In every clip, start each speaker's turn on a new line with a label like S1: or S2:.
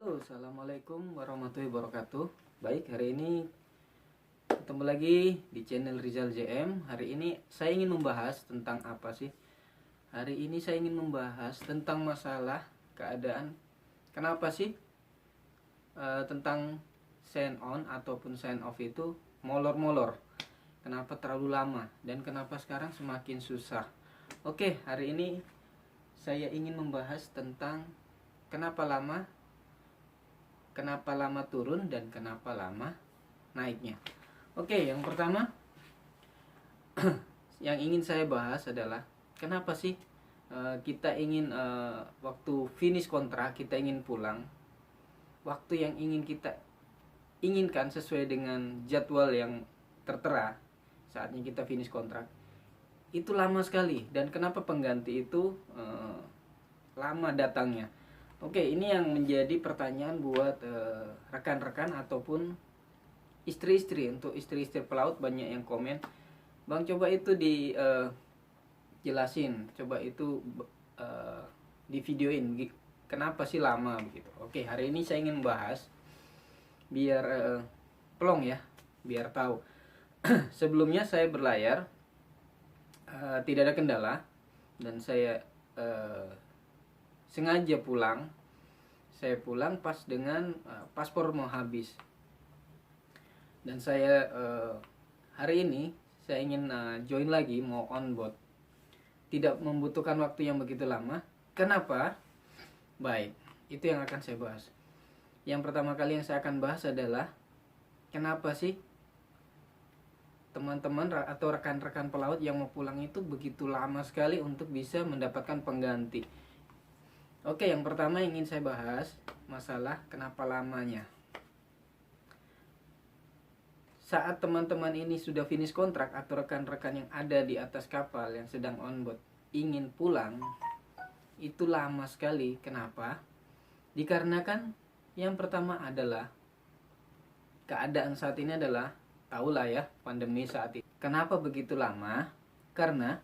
S1: Halo, assalamualaikum warahmatullahi wabarakatuh. Baik, hari ini ketemu lagi di channel Rizal JM. Hari ini saya ingin membahas tentang apa sih? Hari ini saya ingin membahas tentang masalah keadaan kenapa sih tentang sign on ataupun sign off itu molor-molor. Kenapa terlalu lama dan kenapa sekarang semakin susah. Oke, hari ini saya ingin membahas tentang kenapa lama turun dan kenapa lama naiknya. Oke, yang pertama yang ingin saya bahas adalah kenapa sih kita ingin waktu finish kontrak kita ingin pulang, waktu yang ingin kita inginkan sesuai dengan jadwal yang tertera saatnya kita finish kontrak itu lama sekali, dan kenapa pengganti itu lama datangnya. Oke, ini yang menjadi pertanyaan buat rekan-rekan ataupun istri-istri. Untuk istri-istri pelaut banyak yang komen, Bang coba itu jelasin, coba itu di videoin kenapa sih lama begitu. Oke, hari ini saya ingin membahas biar plong ya, biar tahu. Sebelumnya saya berlayar tidak ada kendala, dan saya sengaja pulang. Saya pulang pas dengan paspor mau habis, dan saya hari ini saya ingin join lagi, mau on board. Tidak membutuhkan waktu yang begitu lama. Kenapa? Baik, itu yang akan saya bahas. Yang pertama kali yang saya akan bahas adalah kenapa sih teman-teman atau rekan-rekan pelaut yang mau pulang itu begitu lama sekali untuk bisa mendapatkan pengganti. Oke, yang pertama ingin saya bahas masalah kenapa lamanya. Saat teman-teman ini sudah finish kontrak atau rekan-rekan yang ada di atas kapal yang sedang on board ingin pulang, itu lama sekali. Kenapa? Dikarenakan yang pertama adalah keadaan saat ini adalah, tahulah ya, pandemi saat ini. Kenapa begitu lama? Karena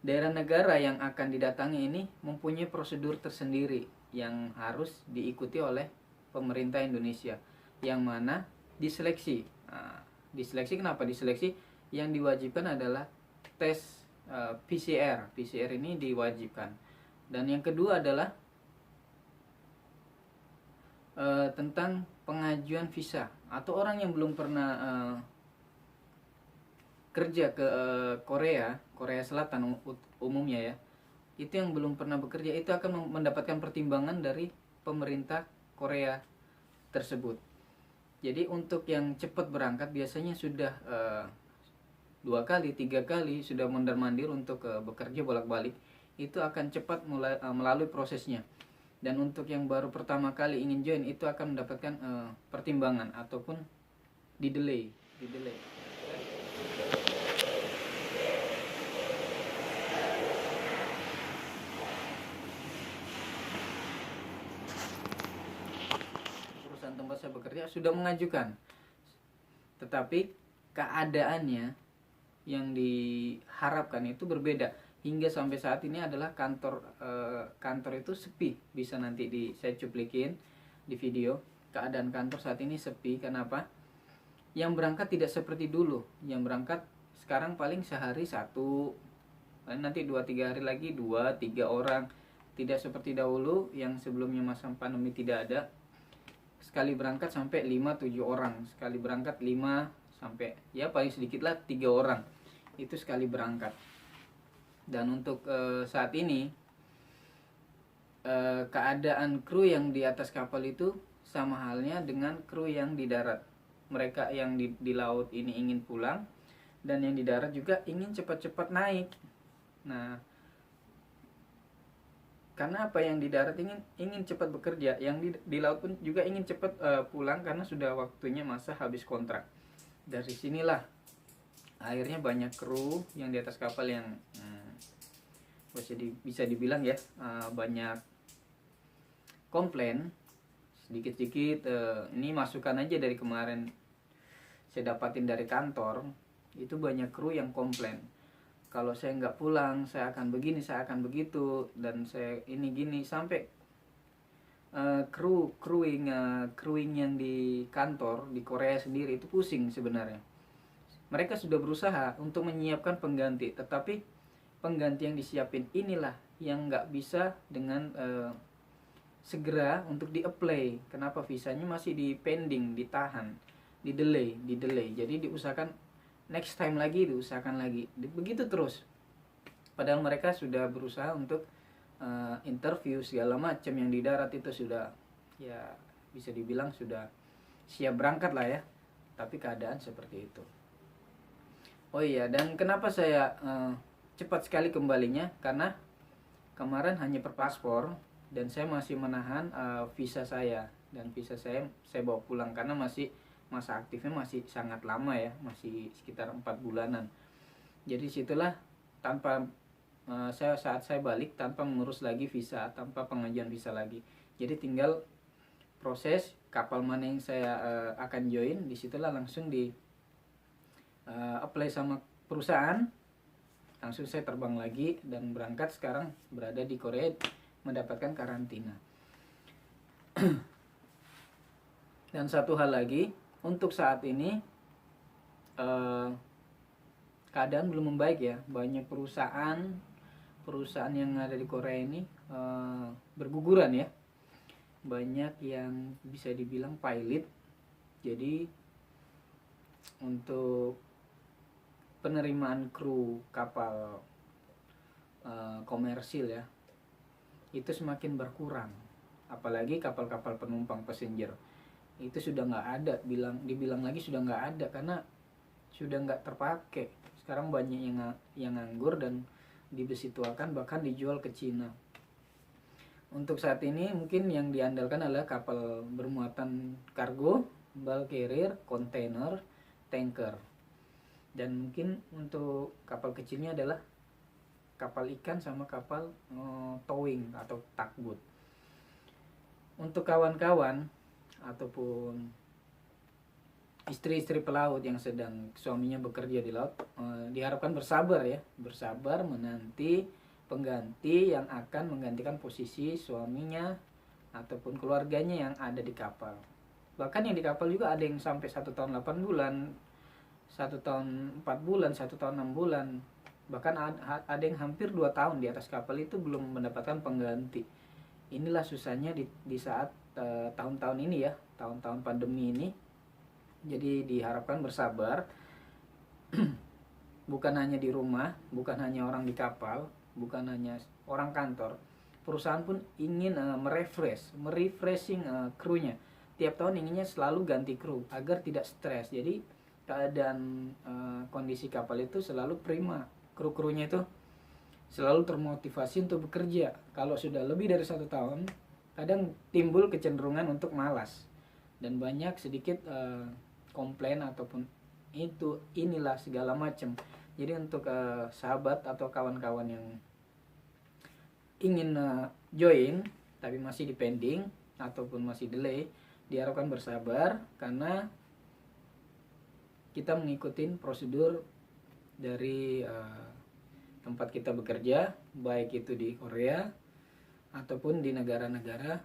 S1: daerah negara yang akan didatangi ini mempunyai prosedur tersendiri yang harus diikuti oleh pemerintah Indonesia, yang mana diseleksi. Diseleksi kenapa diseleksi? Yang diwajibkan adalah tes PCR. PCR ini diwajibkan. Dan yang kedua adalah tentang pengajuan visa, atau orang yang belum pernah kerja ke Korea Selatan umumnya ya, itu yang belum pernah bekerja itu akan mendapatkan pertimbangan dari pemerintah Korea tersebut. Jadi untuk yang cepat berangkat biasanya sudah 2 kali 3 kali sudah mondar-mandir untuk bekerja bolak-balik, itu akan cepat melalui prosesnya. Dan untuk yang baru pertama kali ingin join itu akan mendapatkan pertimbangan ataupun di delay. Perusahaan tempat saya bekerja sudah mengajukan, tetapi keadaannya yang diharapkan itu berbeda. Hingga sampai saat ini adalah kantor itu sepi. Bisa nanti saya cuplikin di video. Keadaan kantor saat ini sepi. Kenapa? Yang berangkat tidak seperti dulu. Yang berangkat sekarang paling sehari 1, nanti 2-3 hari lagi 2-3 orang. Tidak seperti dahulu yang sebelumnya masa pandemi tidak ada. Sekali berangkat sampai 5-7 orang. Sekali berangkat 5 sampai, ya paling sedikit lah 3 orang. Itu sekali berangkat. Dan untuk saat ini keadaan kru yang di atas kapal itu sama halnya dengan kru yang di darat. Mereka yang di laut ini ingin pulang, dan yang di darat juga ingin cepat-cepat naik. Nah, karena apa, yang di darat ingin cepat bekerja, yang di laut pun juga ingin cepat pulang karena sudah waktunya masa habis kontrak. Dari sinilah akhirnya banyak kru yang di atas kapal yang bisa dibilang ya banyak komplain sedikit-sedikit. Ini masukan aja dari kemarin saya dapatin dari kantor, itu banyak kru yang komplain, kalau saya nggak pulang saya akan begini, saya akan begitu, dan saya ini gini. Sampai crewing yang di kantor di Korea sendiri itu pusing sebenarnya. Mereka sudah berusaha untuk menyiapkan pengganti, tetapi pengganti yang disiapin inilah yang nggak bisa dengan segera untuk di-apply. Kenapa? Visanya masih di pending, ditahan, di delay. Jadi diusahakan next time lagi, diusahakan lagi. Begitu terus. Padahal mereka sudah berusaha untuk interview segala macam yang di darat itu sudah, ya bisa dibilang sudah siap berangkat lah ya. Tapi keadaan seperti itu. Oh iya, dan kenapa saya cepat sekali kembalinya? Karena kemarin hanya per paspor dan saya masih menahan visa saya, dan visa saya bawa pulang karena masih masa aktifnya masih sangat lama ya, masih sekitar 4 bulanan. Jadi situlah tanpa saat saya balik tanpa mengurus lagi visa, tanpa pengajuan visa lagi. Jadi tinggal proses kapal mana yang saya akan join, disitulah langsung di apply sama perusahaan, langsung saya terbang lagi dan berangkat. Sekarang berada di Korea mendapatkan karantina. Dan satu hal lagi, untuk saat ini keadaan belum membaik ya. Banyak perusahaan yang ada di Korea ini berguguran ya. Banyak yang bisa dibilang pilot. Jadi untuk penerimaan kru kapal komersil ya, itu semakin berkurang. Apalagi kapal-kapal penumpang passenger itu sudah nggak ada, dibilang lagi sudah nggak ada karena sudah nggak terpakai. Sekarang banyak yang nganggur dan dibesituakan, bahkan dijual ke Cina. Untuk saat ini mungkin yang diandalkan adalah kapal bermuatan kargo, bulk carrier, kontainer, tanker. Dan mungkin untuk kapal kecilnya adalah kapal ikan sama kapal towing atau tugboat. Untuk kawan-kawan ataupun istri-istri pelaut yang sedang suaminya bekerja di laut, diharapkan bersabar ya, bersabar menanti pengganti yang akan menggantikan posisi suaminya ataupun keluarganya yang ada di kapal. Bahkan yang di kapal juga ada yang sampai 1 tahun 8 bulan, 1 tahun 4 bulan, 1 tahun 6 bulan, bahkan ada yang hampir 2 tahun di atas kapal itu belum mendapatkan pengganti. Inilah susahnya di saat tahun-tahun ini ya, tahun-tahun pandemi ini. Jadi diharapkan bersabar. Bukan hanya di rumah, bukan hanya orang di kapal, bukan hanya orang kantor, perusahaan pun ingin merefreshing krunya. Tiap tahun inginnya selalu ganti kru agar tidak stres. Jadi keadaan kondisi kapal itu selalu prima, kru-krunya itu selalu termotivasi untuk bekerja. Kalau sudah lebih dari 1 tahun, kadang timbul kecenderungan untuk malas dan banyak sedikit komplain ataupun inilah segala macam. Jadi untuk sahabat atau kawan-kawan yang ingin join tapi masih di pending ataupun masih delay, diharapkan bersabar karena kita mengikuti prosedur dari tempat kita bekerja, baik itu di Korea ataupun di negara-negara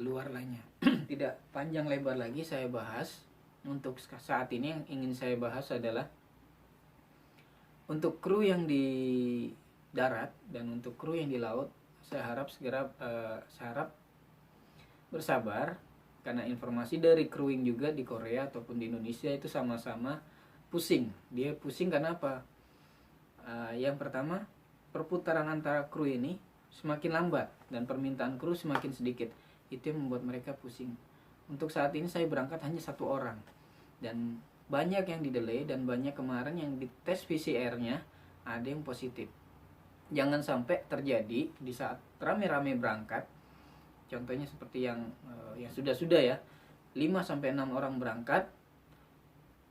S1: luar lainnya. Tidak panjang lebar lagi saya bahas. Untuk saat ini yang ingin saya bahas adalah untuk kru yang di darat dan untuk kru yang di laut. Saya harap bersabar karena informasi dari crewing juga di Korea ataupun di Indonesia itu sama-sama pusing. Dia pusing karena apa? Yang pertama, perputaran antara kru ini semakin lambat dan permintaan kru semakin sedikit. Itu yang membuat mereka pusing. Untuk saat ini saya berangkat hanya 1 orang dan banyak yang di delay dan banyak kemarin yang dites PCR-nya ada yang positif. Jangan sampai terjadi di saat rame-rame berangkat. Contohnya seperti yang sudah ya, 5-6 orang berangkat,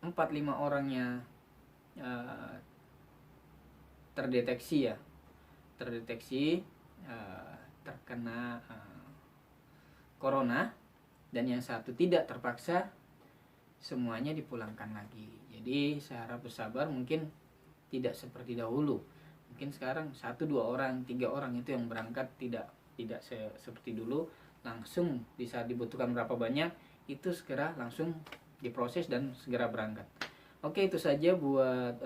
S1: 4-5 orangnya terdeteksi terkena corona, dan yang satu tidak, terpaksa semuanya dipulangkan lagi. Jadi saya harap bersabar, mungkin tidak seperti dahulu. Mungkin sekarang 1-2 orang, 3 orang itu yang berangkat, tidak seperti dulu. langsung di saat dibutuhkan berapa banyak itu segera langsung diproses dan segera berangkat. Oke, itu saja buat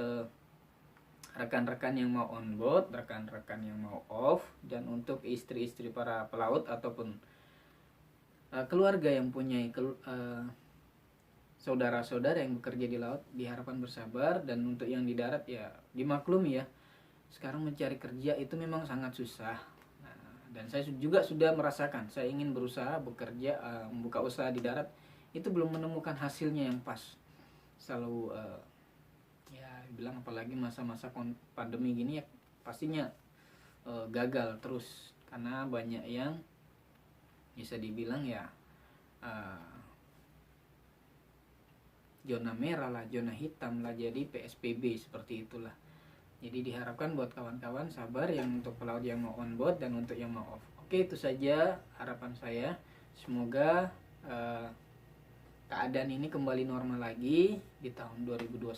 S1: rekan-rekan yang mau on board, rekan-rekan yang mau off, dan untuk istri-istri para pelaut ataupun keluarga yang punya saudara-saudara yang bekerja di laut, diharapkan bersabar. Dan untuk yang di darat ya dimaklumi ya, sekarang mencari kerja itu memang sangat susah. Dan saya juga sudah merasakan, saya ingin berusaha bekerja, membuka usaha di darat, itu belum menemukan hasilnya yang pas. Selalu ya bilang, apalagi masa-masa pandemi gini ya, pastinya gagal terus, karena banyak yang bisa dibilang ya zona merah lah, zona hitam lah, jadi PSBB seperti itulah. Jadi diharapkan buat kawan-kawan sabar yang untuk pelaut yang mau on board dan untuk yang mau off. Oke, itu saja harapan saya. Semoga keadaan ini kembali normal lagi di tahun 2021,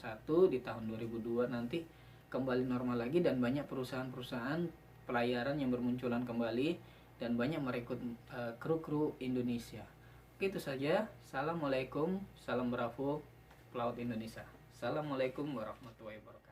S1: di tahun 2002 nanti kembali normal lagi, dan banyak perusahaan-perusahaan pelayaran yang bermunculan kembali dan banyak merekrut kru-kru Indonesia. Oke, itu saja. Assalamualaikum, salam bravo pelaut Indonesia. Assalamualaikum warahmatullahi wabarakatuh.